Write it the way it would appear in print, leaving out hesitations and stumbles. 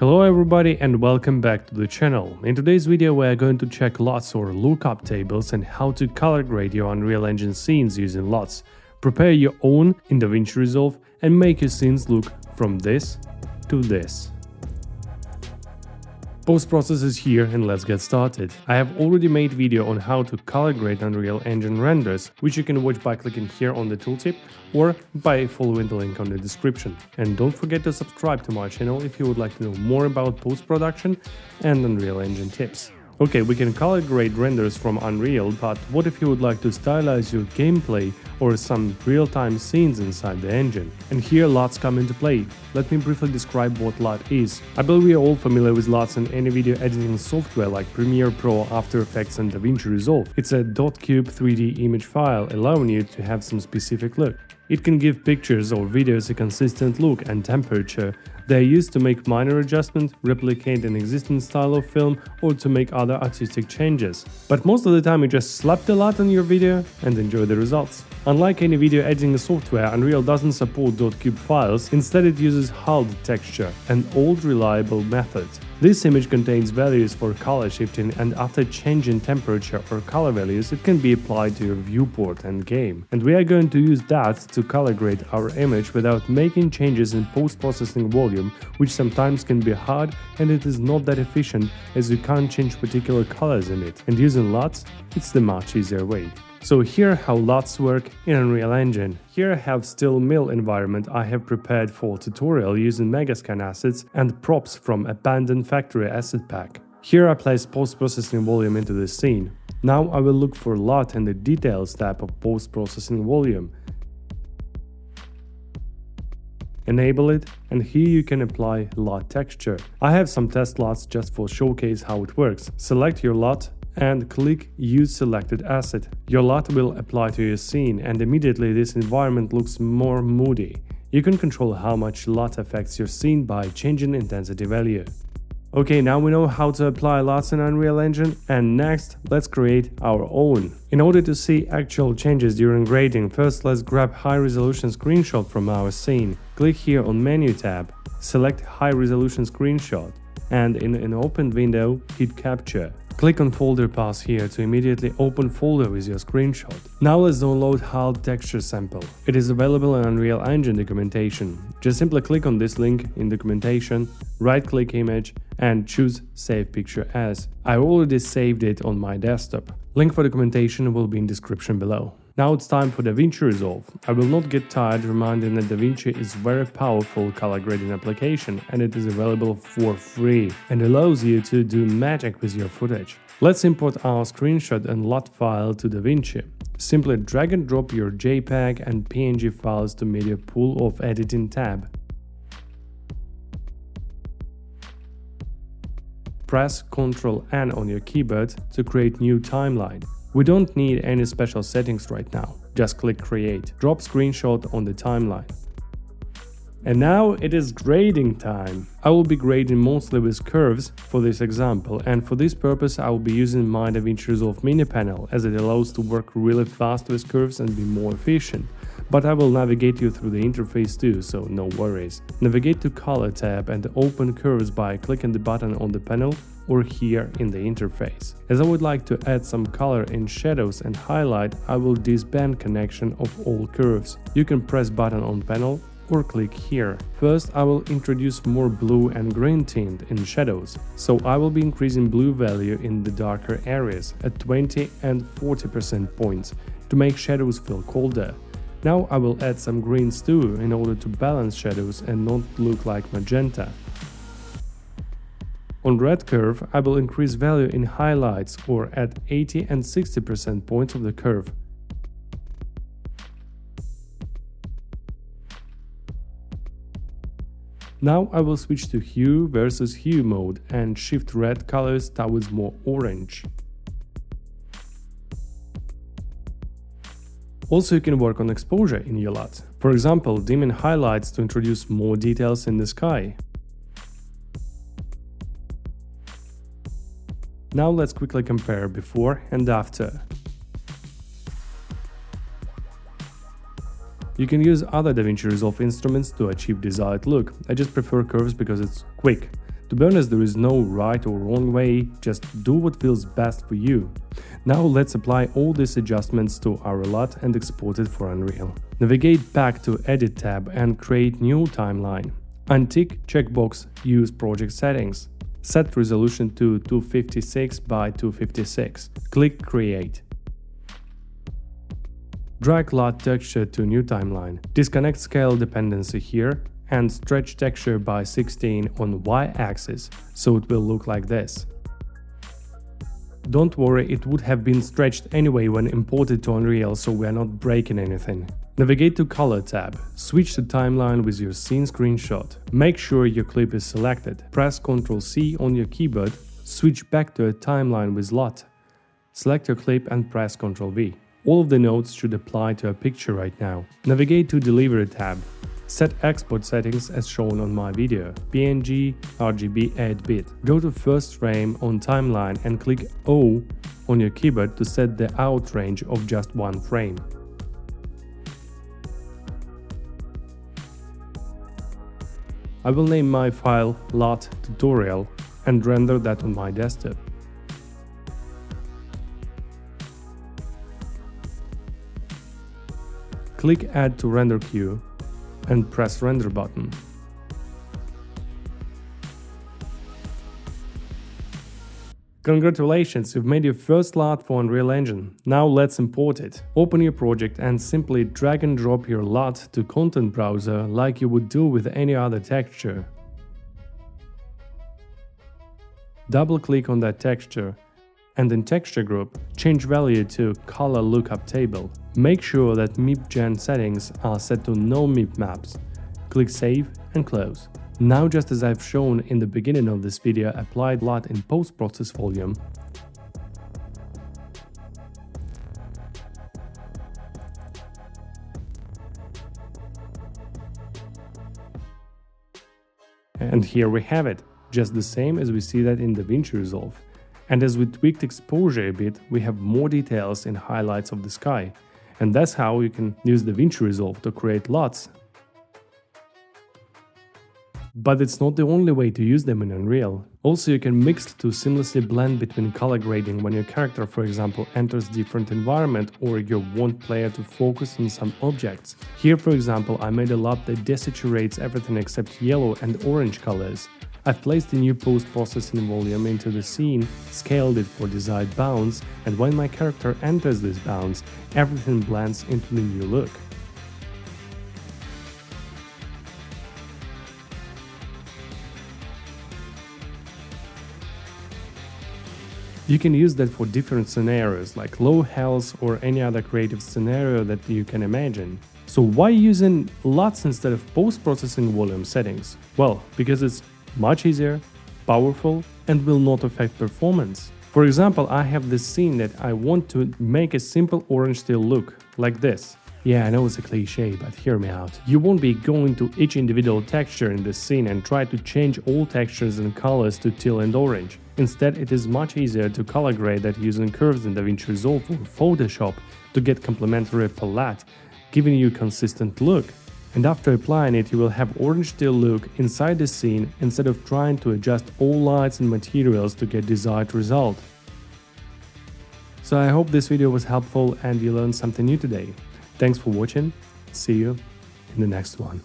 Hello everybody and welcome back to the channel. In today's video we are going to check LUTs or lookup tables and how to color grade your Unreal Engine scenes using LUTs. Prepare your own in DaVinci Resolve and make your scenes look from this to this. Post-process is here and let's get started. I have already made video on how to color grade Unreal Engine renders, which you can watch by clicking here on the tooltip or by following the link on the description. And don't forget to subscribe to my channel if you would like to know more about post-production and Unreal Engine tips. Okay, we can color grade renders from Unreal, but what if you would like to stylize your gameplay or some real-time scenes inside the engine? And here LUTs come into play. Let me briefly describe what LUT is. I believe we are all familiar with LUTs in any video editing software like Premiere Pro, After Effects and DaVinci Resolve. It's a .cube 3D image file allowing you to have some specific look. It can give pictures or videos a consistent look and temperature. They are used to make minor adjustments, replicate an existing style of film, or to make other artistic changes. But most of the time you just slap the LUT on your video and enjoy the results. Unlike any video editing software, Unreal doesn't support .cube files, instead it uses HUD texture, an old reliable method. This image contains values for color shifting, and after changing temperature or color values it can be applied to your viewport and game. And we are going to use that to color grade our image without making changes in post-processing volume, which sometimes can be hard and it is not that efficient as you can't change particular colors in it. And using LUTs, it's the much easier way. So here how LUTs work in Unreal Engine. Here I have still mill environment I have prepared for tutorial using Megascan assets and props from abandoned factory asset pack. Here I place post-processing volume into the scene. Now I will look for LUT in the details tab of post-processing volume. Enable it, and here you can apply LUT texture. I have some test LUTs just for showcase how it works. Select your LUT and click Use Selected Asset. Your LUT will apply to your scene and immediately this environment looks more moody. You can control how much LUT affects your scene by changing intensity value. Okay, now we know how to apply LUTs in Unreal Engine, and next let's create our own. In order to see actual changes during grading, first let's grab high resolution screenshot from our scene. Click here on Menu tab, select High Resolution Screenshot, and in an open window hit Capture. Click on folder path here to immediately open folder with your screenshot. Now let's download HUD texture sample. It is available in Unreal Engine documentation. Just simply click on this link in documentation, right-click image and choose Save Picture As. I already saved it on my desktop. Link for documentation will be in description below. Now it's time for DaVinci Resolve. I will not get tired reminding that DaVinci is very powerful color grading application and it is available for free and allows you to do magic with your footage. Let's import our screenshot and LUT file to DaVinci. Simply drag and drop your JPEG and PNG files to Media Pool of Editing tab. Press Ctrl N on your keyboard to create new timeline. We don't need any special settings right now, just click Create, drop screenshot on the timeline. And now it is grading time. I will be grading mostly with curves for this example, and for this purpose I will be using my DaVinci Resolve mini panel as it allows to work really fast with curves and be more efficient. But I will navigate you through the interface too, so no worries. Navigate to Color tab and open curves by clicking the button on the panel or here in the interface. As I would like to add some color in shadows and highlight, I will disband connection of all curves. You can press button on panel or click here. First I will introduce more blue and green tint in shadows, so I will be increasing blue value in the darker areas at 20 and 40% points to make shadows feel colder. Now I will add some greens too in order to balance shadows and not look like magenta. On red curve, I will increase value in highlights or at 80 and 60% points of the curve. Now I will switch to hue versus hue mode and shift red colors towards more orange. Also you can work on exposure in your LUT. For example, dimming highlights to introduce more details in the sky. Now let's quickly compare before and after. You can use other DaVinci Resolve instruments to achieve desired look. I just prefer curves because it's quick. To be honest, there is no right or wrong way, just do what feels best for you. Now let's apply all these adjustments to our LUT and export it for Unreal. Navigate back to Edit tab and create new timeline. Untick checkbox Use Project Settings. Set resolution to 256 by 256. Click Create. Drag LUT texture to new timeline. Disconnect scale dependency here and stretch texture by 16 on Y-axis, so it will look like this. Don't worry, it would have been stretched anyway when imported to Unreal, so we are not breaking anything. Navigate to Color tab. Switch to timeline with your scene screenshot. Make sure your clip is selected. Press Ctrl+C on your keyboard. Switch back to a timeline with LUT. Select your clip and press Ctrl+V. All of the nodes should apply to a picture right now. Navigate to Delivery tab. Set export settings as shown on my video. PNG, RGB 8-bit. Go to first frame on timeline and click O on your keyboard to set the out range of just one frame. I will name my file LUT tutorial and render that on my desktop. Click Add to Render Queue and press Render button. Congratulations, you've made your first LUT for Unreal Engine. Now let's import it. Open your project and simply drag and drop your LUT to Content Browser like you would do with any other texture. Double-click on that texture and in Texture Group, change value to Color Lookup Table. Make sure that MIP-Gen settings are set to no MIP maps. Click Save and Close. Now, just as I've shown in the beginning of this video, apply LUT in Post-Process Volume. And here we have it, just the same as we see that in DaVinci Resolve. And as we tweaked exposure a bit, we have more details in highlights of the sky. And that's how you can use DaVinci Resolve to create LUTs. But it's not the only way to use them in Unreal. Also, you can mix to seamlessly blend between color grading when your character, for example, enters different environment or you want player to focus on some objects. Here, for example, I made a LUT that desaturates everything except yellow and orange colors. I've placed a new post-processing volume into the scene, scaled it for desired bounds, and when my character enters these bounds, everything blends into the new look. You can use that for different scenarios like low health or any other creative scenario that you can imagine. So why using LUTs instead of post-processing volume settings? Well, because it's much easier, powerful, and will not affect performance. For example, I have this scene that I want to make a simple orange teal look, like this. Yeah, I know it's a cliche, but hear me out. You won't be going to each individual texture in this scene and try to change all textures and colors to teal and orange. Instead, it is much easier to color grade that using curves in DaVinci Resolve or Photoshop to get complementary palette, giving you a consistent look. And after applying it, you will have orange teal look inside the scene instead of trying to adjust all lights and materials to get desired result. So I hope this video was helpful and you learned something new today. Thanks for watching. See you in the next one.